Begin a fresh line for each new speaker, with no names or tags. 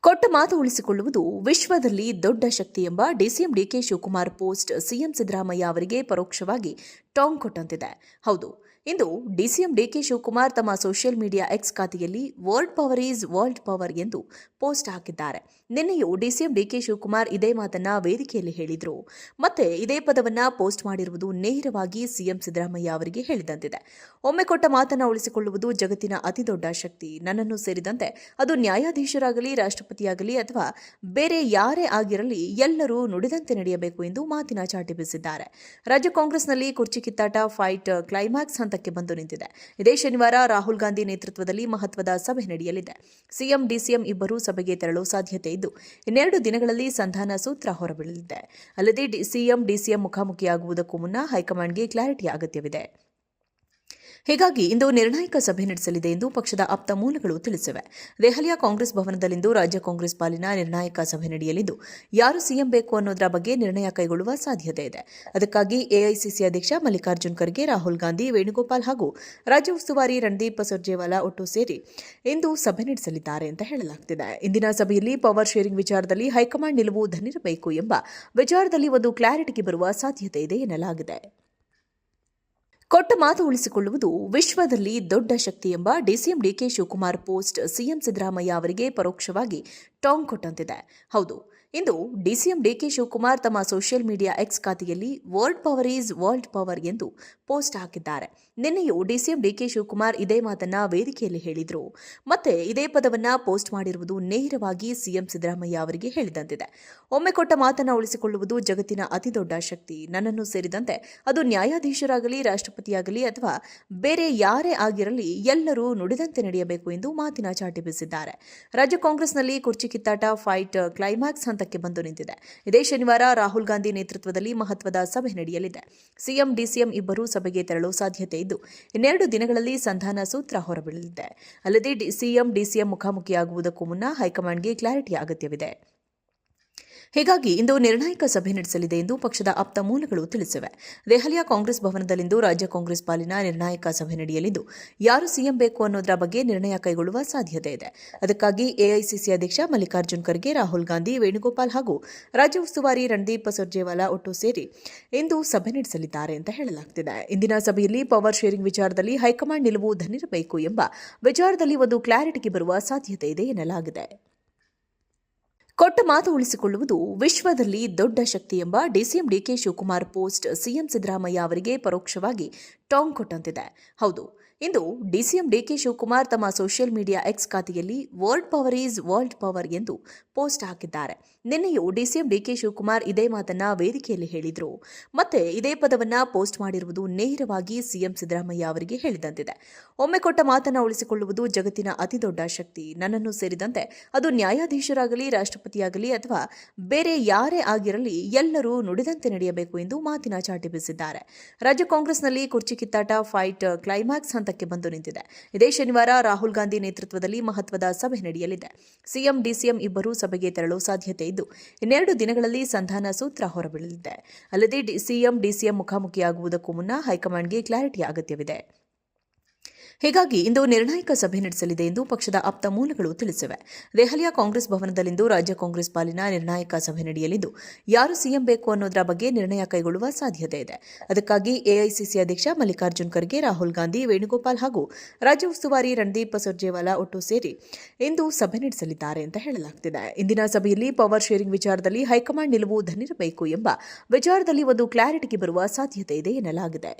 ಕೊಟ್ಟ ಮಾತು ಉಳಿಸಿಕೊಳ್ಳುವುದು ವಿಶ್ವದಲ್ಲಿ ದೊಡ್ಡ ಶಕ್ತಿ ಎಂಬ DCM DK Shivakumar post CM Siddaramaiah ಅವರಿಗೆ ಪರೋಕ್ಷವಾಗಿ ಟಾಂಗ್ ಕೊಟ್ಟಂತಿದೆ. ಹೌದು, ಇಂದು ಡಿಸಿಎಂ ಡಿಕೆ ಶಿವಕುಮಾರ್ ತಮ್ಮ ಸೋಷಿಯಲ್ ಮೀಡಿಯಾ ಎಕ್ಸ್ ಖಾತೆಯಲ್ಲಿ world power is world power ಎಂದು ಪೋಸ್ಟ್ ಹಾಕಿದ್ದಾರೆ. ನಿನ್ನೆಯೂ ಡಿಸಿಎಂ ಡಿಕೆ ಶಿವಕುಮಾರ್ ಇದೇ ಮಾತನ್ನ ವೇದಿಕೆಯಲ್ಲಿ ಹೇಳಿದ್ರು. ಮತ್ತೆ ಇದೇ ಪದವನ್ನ ಪೋಸ್ಟ್ ಮಾಡಿರುವುದು ನೇರವಾಗಿ ಸಿಎಂ ಸಿದ್ದರಾಮಯ್ಯ ಅವರಿಗೆ ಹೇಳಿದಂತಿದೆ. ಒಮ್ಮೆ ಕೊಟ್ಟ ಮಾತನ್ನ ಉಳಿಸಿಕೊಳ್ಳುವುದು ಜಗತ್ತಿನ ಅತಿದೊಡ್ಡ ಶಕ್ತಿ. ನನ್ನನ್ನು ಸೇರಿದಂತೆ ಅದು ನ್ಯಾಯಾಧೀಶರಾಗಲಿ, ರಾಷ್ಟ್ರಪತಿಯಾಗಲಿ ಅಥವಾ ಬೇರೆ ಯಾರೇ ಆಗಿರಲಿ ಎಲ್ಲರೂ ನುಡಿದಂತೆ ನಡೆಯಬೇಕು ಎಂದು ಮಾತಿನ ಚಾಟಿ ಬೀಸಿದ್ದಾರೆ. ರಾಜ್ಯ ಕಾಂಗ್ರೆಸ್ನಲ್ಲಿ ಕುರ್ಚಿ ಕಿತ್ತಾಟ ಫೈಟ್ ಕ್ಲೈಮ್ಯಾಕ್ಸ್ ಹಂತಕ್ಕೆ ಬಂದು ನಿಂತಿದೆ. ಇದೇ ಶನಿವಾರ ರಾಹುಲ್ ಗಾಂಧಿ ನೇತೃತ್ವದಲ್ಲಿ ಮಹತ್ವದ ಸಭೆ ನಡೆಯಲಿದೆ. ಸಿಎಂ ಡಿಸಿಎಂ ಇಬ್ಬರೂ ಸಭೆಗೆ ತೆರಳುವ ಸಾಧ್ಯತೆ ಇದ್ದು, ಇನ್ನೆರಡು ದಿನಗಳಲ್ಲಿ ಸಂಧಾನ ಸೂತ್ರ ಹೊರಬೀಳಲಿದೆ. ಅಲ್ಲದೆ ಸಿಎಂ ಡಿಸಿಎಂ ಮುಖಾಮುಖಿಯಾಗುವುದಕ್ಕೂ ಮುನ್ನ ಹೈಕಮಾಂಡ್ಗೆ ಕ್ಲಾರಿಟಿ ಅಗತ್ಯವಿದೆ. ಹೀಗಾಗಿ ಇಂದು ನಿರ್ಣಾಯಕ ಸಭೆ ನಡೆಸಲಿದೆ ಎಂದು ಪಕ್ಷದ ಆಪ್ತ ಮೂಲಗಳು ತಿಳಿಸಿವೆ. ದೆಹಲಿಯ ಕಾಂಗ್ರೆಸ್ ಭವನದಲ್ಲಿಂದು ರಾಜ್ಯ ಕಾಂಗ್ರೆಸ್ ಪಾಲಿನ ನಿರ್ಣಾಯಕ ಸಭೆ ನಡೆಯಲಿದ್ದು, ಯಾರು ಸಿಎಂ ಬೇಕು ಅನ್ನೋದರ ಬಗ್ಗೆ ನಿರ್ಣಯ ಕೈಗೊಳ್ಳುವ ಸಾಧ್ಯತೆ ಇದೆ. ಅದಕ್ಕಾಗಿ ಎಐಸಿಸಿ ಅಧ್ಯಕ್ಷ ಮಲ್ಲಿಕಾರ್ಜುನ್ ಖರ್ಗೆ, ರಾಹುಲ್ ಗಾಂಧಿ, ವೇಣುಗೋಪಾಲ್ ಹಾಗೂ ರಾಜ್ಯ ಉಸ್ತುವಾರಿ ರಣದೀಪ್ ಸುರ್ಜೇವಾಲಾ ಒಟ್ಟು ಸೇರಿ ಇಂದು ಸಭೆ ನಡೆಸಲಿದ್ದಾರೆ ಅಂತ ಹೇಳಲಾಗುತ್ತಿದೆ. ಇಂದಿನ ಸಭೆಯಲ್ಲಿ ಪವರ್ ಶೇರಿಂಗ್ ವಿಚಾರದಲ್ಲಿ ಹೈಕಮಾಂಡ್ ನಿಲುವು ಧನ್ನಿರಬೇಕು ಎಂಬ ವಿಚಾರದಲ್ಲಿ ಒಂದು ಕ್ಲಾರಿಟಿಗೆ ಬರುವ ಸಾಧ್ಯತೆ ಇದೆ ಎನ್ನಲಾಗಿದೆ. ಕೊಟ್ಟ ಮಾತು ಉಳಿಸಿಕೊಳ್ಳುವುದು ವಿಶ್ವದಲ್ಲಿ ದೊಡ್ಡ ಶಕ್ತಿ ಎಂಬ DCM DK Shivakumar post CM Siddaramaiah ಅವರಿಗೆ ಪರೋಕ್ಷವಾಗಿ ಟಾಂಗ್ ಕೊಟ್ಟಂತಿದೆ. ಹೌದು, ಇಂದು ಡಿಸಿಎಂ ಡಿಕೆ ಶಿವಕುಮಾರ್ ತಮ್ಮ ಸೋಷಿಯಲ್ ಮೀಡಿಯಾ ಎಕ್ಸ್ ಖಾತೆಯಲ್ಲಿ world power is world power ಎಂದು ಪೋಸ್ಟ್ ಹಾಕಿದ್ದಾರೆ. ನಿನ್ನೆಯೂ ಡಿಸಿಎಂ ಡಿಕೆ ಶಿವಕುಮಾರ್ ಇದೇ ಮಾತನ್ನ ವೇದಿಕೆಯಲ್ಲಿ ಹೇಳಿದ್ರು. ಮತ್ತೆ ಇದೇ ಪದವನ್ನ ಪೋಸ್ಟ್ ಮಾಡಿರುವುದು ನೇರವಾಗಿ ಸಿಎಂ ಸಿದ್ದರಾಮಯ್ಯ ಅವರಿಗೆ ಹೇಳಿದಂತಿದೆ. ಒಮ್ಮೆ ಕೊಟ್ಟ ಮಾತನ್ನ ಉಳಿಸಿಕೊಳ್ಳುವುದು ಜಗತ್ತಿನ ಅತಿದೊಡ್ಡ ಶಕ್ತಿ. ನನ್ನನ್ನು ಸೇರಿದಂತೆ ಅದು ನ್ಯಾಯಾಧೀಶರಾಗಲಿ, ರಾಷ್ಟ್ರಪತಿಯಾಗಲಿ ಅಥವಾ ಬೇರೆ ಯಾರೇ ಆಗಿರಲಿ ಎಲ್ಲರೂ ನುಡಿದಂತೆ ನಡೆಯಬೇಕು ಎಂದು ಮಾತಿನ ಚಾಟಿ ಬೀಸಿದ್ದಾರೆ. ರಾಜ್ಯ ಕಾಂಗ್ರೆಸ್ನಲ್ಲಿ ಕುರ್ಚಿ ಕಿತ್ತಾಟ ಫೈಟ್ ಕ್ಲೈಮ್ಯಾಕ್ಸ್ ಹಂತಕ್ಕೆ ಬಂದು ನಿಂತಿದೆ. ಇದೇ ಶನಿವಾರ ರಾಹುಲ್ ಗಾಂಧಿ ನೇತೃತ್ವದಲ್ಲಿ ಮಹತ್ವದ ಸಭೆ ನಡೆಯಲಿದೆ. ಸಿಎಂ ಡಿಸಿಎಂ ಇಬ್ಬರೂ ಸಭೆಗೆ ತೆರಳುವ ಸಾಧ್ಯತೆ ಇದ್ದು, ಇನ್ನೆರಡು ದಿನಗಳಲ್ಲಿ ಸಂಧಾನ ಸೂತ್ರ ಹೊರಬೀಳಲಿದೆ. ಅಲ್ಲದೆ ಸಿಎಂ ಡಿಸಿಎಂ ಮುಖಾಮುಖಿಯಾಗುವುದಕ್ಕೂ ಮುನ್ನ ಹೈಕಮಾಂಡ್ಗೆ ಕ್ಲಾರಿಟಿ ಅಗತ್ಯವಿದೆ. ಹೀಗಾಗಿ ಇಂದು ನಿರ್ಣಾಯಕ ಸಭೆ ನಡೆಸಲಿದೆ ಎಂದು ಪಕ್ಷದ ಆಪ್ತ ಮೂಲಗಳು ತಿಳಿಸಿವೆ. ದೆಹಲಿಯ ಕಾಂಗ್ರೆಸ್ ಭವನದಲ್ಲಿಂದು ರಾಜ್ಯ ಕಾಂಗ್ರೆಸ್ ಪಾಲಿನ ನಿರ್ಣಾಯಕ ಸಭೆ ನಡೆಯಲಿದ್ದು, ಯಾರು ಸಿಎಂ ಬೇಕು ಅನ್ನೋದರ ಬಗ್ಗೆ ನಿರ್ಣಯ ಕೈಗೊಳ್ಳುವ ಸಾಧ್ಯತೆ ಇದೆ. ಅದಕ್ಕಾಗಿ ಎಐಸಿಸಿ ಅಧ್ಯಕ್ಷ ಮಲ್ಲಿಕಾರ್ಜುನ್ ಖರ್ಗೆ, ರಾಹುಲ್ ಗಾಂಧಿ, ವೇಣುಗೋಪಾಲ್ ಹಾಗೂ ರಾಜ್ಯ ಉಸ್ತುವಾರಿ ರಣದೀಪ್ ಸುರ್ಜೇವಾಲಾ ಒಟ್ಟು ಸೇರಿ ಇಂದು ಸಭೆ ನಡೆಸಲಿದ್ದಾರೆ ಅಂತ ಹೇಳಲಾಗುತ್ತಿದೆ. ಇಂದಿನ ಸಭೆಯಲ್ಲಿ ಪವರ್ ಶೇರಿಂಗ್ ವಿಚಾರದಲ್ಲಿ ಹೈಕಮಾಂಡ್ ನಿಲುವು ಧನ್ನಿರಬೇಕು ಎಂಬ ವಿಚಾರದಲ್ಲಿ ಒಂದು ಕ್ಲಾರಿಟಿಗೆ ಬರುವ ಸಾಧ್ಯತೆ ಇದೆ ಎನ್ನಲಾಗಿದೆ. ಕೊಟ್ಟ ಮಾತು ಉಳಿಸಿಕೊಳ್ಳುವುದು ವಿಶ್ವದಲ್ಲಿ ದೊಡ್ಡ ಶಕ್ತಿ ಎಂಬ DCM DK Shivakumar post CM Siddaramaiah ಅವರಿಗೆ ಪರೋಕ್ಷವಾಗಿ ಟಾಂಗ್ ಕೊಟ್ಟಂತಿದೆ. ಹೌದು, ಇಂದು ಡಿಸಿಎಂ ಡಿಕೆ ಶಿವಕುಮಾರ್ ತಮ್ಮ ಸೋಷಿಯಲ್ ಮೀಡಿಯಾ ಎಕ್ಸ್ ಖಾತೆಯಲ್ಲಿ world power is world power ಎಂದು ಪೋಸ್ಟ್ ಹಾಕಿದ್ದಾರೆ. ನಿನ್ನೆಯೂ ಡಿಸಿಎಂ ಡಿಕೆ ಶಿವಕುಮಾರ್ ಇದೇ ಮಾತನ್ನ ವೇದಿಕೆಯಲ್ಲಿ ಹೇಳಿದ್ರು. ಮತ್ತೆ ಇದೇ ಪದವನ್ನ ಪೋಸ್ಟ್ ಮಾಡಿರುವುದು ನೇರವಾಗಿ ಸಿಎಂ ಸಿದ್ದರಾಮಯ್ಯ ಅವರಿಗೆ ಹೇಳಿದಂತಿದೆ. ಒಮ್ಮೆ ಕೊಟ್ಟ ಮಾತನ್ನ ಉಳಿಸಿಕೊಳ್ಳುವುದು ಜಗತ್ತಿನ ಅತಿದೊಡ್ಡ ಶಕ್ತಿ. ನನ್ನನ್ನು ಸೇರಿದಂತೆ ಅದು ನ್ಯಾಯಾಧೀಶರಾಗಲಿ, ರಾಷ್ಟ್ರಪತಿಯಾಗಲಿ ಅಥವಾ ಬೇರೆ ಯಾರೇ ಆಗಿರಲಿ ಎಲ್ಲರೂ ನುಡಿದಂತೆ ನಡೆಯಬೇಕು ಎಂದು ಮಾತಿನ ಚಾಟಿ ಬೀಸಿದ್ದಾರೆ. ರಾಜ್ಯ ಕಾಂಗ್ರೆಸ್ನಲ್ಲಿ ಕುರ್ಚಿ ಕಿತ್ತಾಟ ಫೈಟ್ ಕ್ಲೈಮ್ಯಾಕ್ಸ್ ಹಂತಕ್ಕೆ ಬಂದು ನಿಂತಿದೆ. ಇದೇ ಶನಿವಾರ ರಾಹುಲ್ ಗಾಂಧಿ ನೇತೃತ್ವದಲ್ಲಿ ಮಹತ್ವದ ಸಭೆ ನಡೆಯಲಿದೆ. ಸಿಎಂ ಡಿಸಿಎಂ ಇಬ್ಬರೂ ಸಭೆಗೆ ತೆರಳುವ ಸಾಧ್ಯತೆ ಇದ್ದು, ಇನ್ನೆರಡು ದಿನಗಳಲ್ಲಿ ಸಂಧಾನ ಸೂತ್ರ ಹೊರಬೀಳಲಿದೆ. ಅಲ್ಲದೆ ಸಿಎಂ ಡಿಸಿಎಂ ಮುಖಾಮುಖಿಯಾಗುವುದಕ್ಕೂ ಮುನ್ನ ಹೈಕಮಾಂಡ್ಗೆ ಕ್ಲಾರಿಟಿ ಅಗತ್ಯವಿದೆ. ಹೀಗಾಗಿ ಇಂದು ನಿರ್ಣಾಯಕ ಸಭೆ ನಡೆಸಲಿದೆ ಎಂದು ಪಕ್ಷದ ಆಪ್ತ ಮೂಲಗಳು ತಿಳಿಸಿವೆ. ದೆಹಲಿಯ ಕಾಂಗ್ರೆಸ್ ಭವನದಲ್ಲಿಂದು ರಾಜ್ಯ ಕಾಂಗ್ರೆಸ್ ಪಾಲಿನ ನಿರ್ಣಾಯಕ ಸಭೆ ನಡೆಯಲಿದ್ದು, ಯಾರು ಸಿಎಂ ಬೇಕು ಅನ್ನೋದರ ಬಗ್ಗೆ ನಿರ್ಣಯ ಕೈಗೊಳ್ಳುವ ಸಾಧ್ಯತೆ ಇದೆ. ಅದಕ್ಕಾಗಿ ಎಐಸಿಸಿ ಅಧ್ಯಕ್ಷ ಮಲ್ಲಿಕಾರ್ಜುನ್ ಖರ್ಗೆ, ರಾಹುಲ್ ಗಾಂಧಿ, ವೇಣುಗೋಪಾಲ್ ಹಾಗೂ ರಾಜ್ಯ ಉಸ್ತುವಾರಿ ರಣದೀಪ್ ಸುರ್ಜೇವಾಲಾ ಒಟ್ಟು ಸೇರಿ ಇಂದು ಸಭೆ ನಡೆಸಲಿದ್ದಾರೆ ಅಂತ ಹೇಳಲಾಗುತ್ತಿದೆ. ಇಂದಿನ ಸಭೆಯಲ್ಲಿ ಪವರ್ ಶೇರಿಂಗ್ ವಿಚಾರದಲ್ಲಿ ಹೈಕಮಾಂಡ್ ನಿಲುವು ಧನ್ನಿರಬೇಕು ಎಂಬ ವಿಚಾರದಲ್ಲಿ ಒಂದು ಕ್ಲಾರಿಟಿಗೆ ಬರುವ ಸಾಧ್ಯತೆ ಇದೆ ಎನ್ನಲಾಗಿದೆ.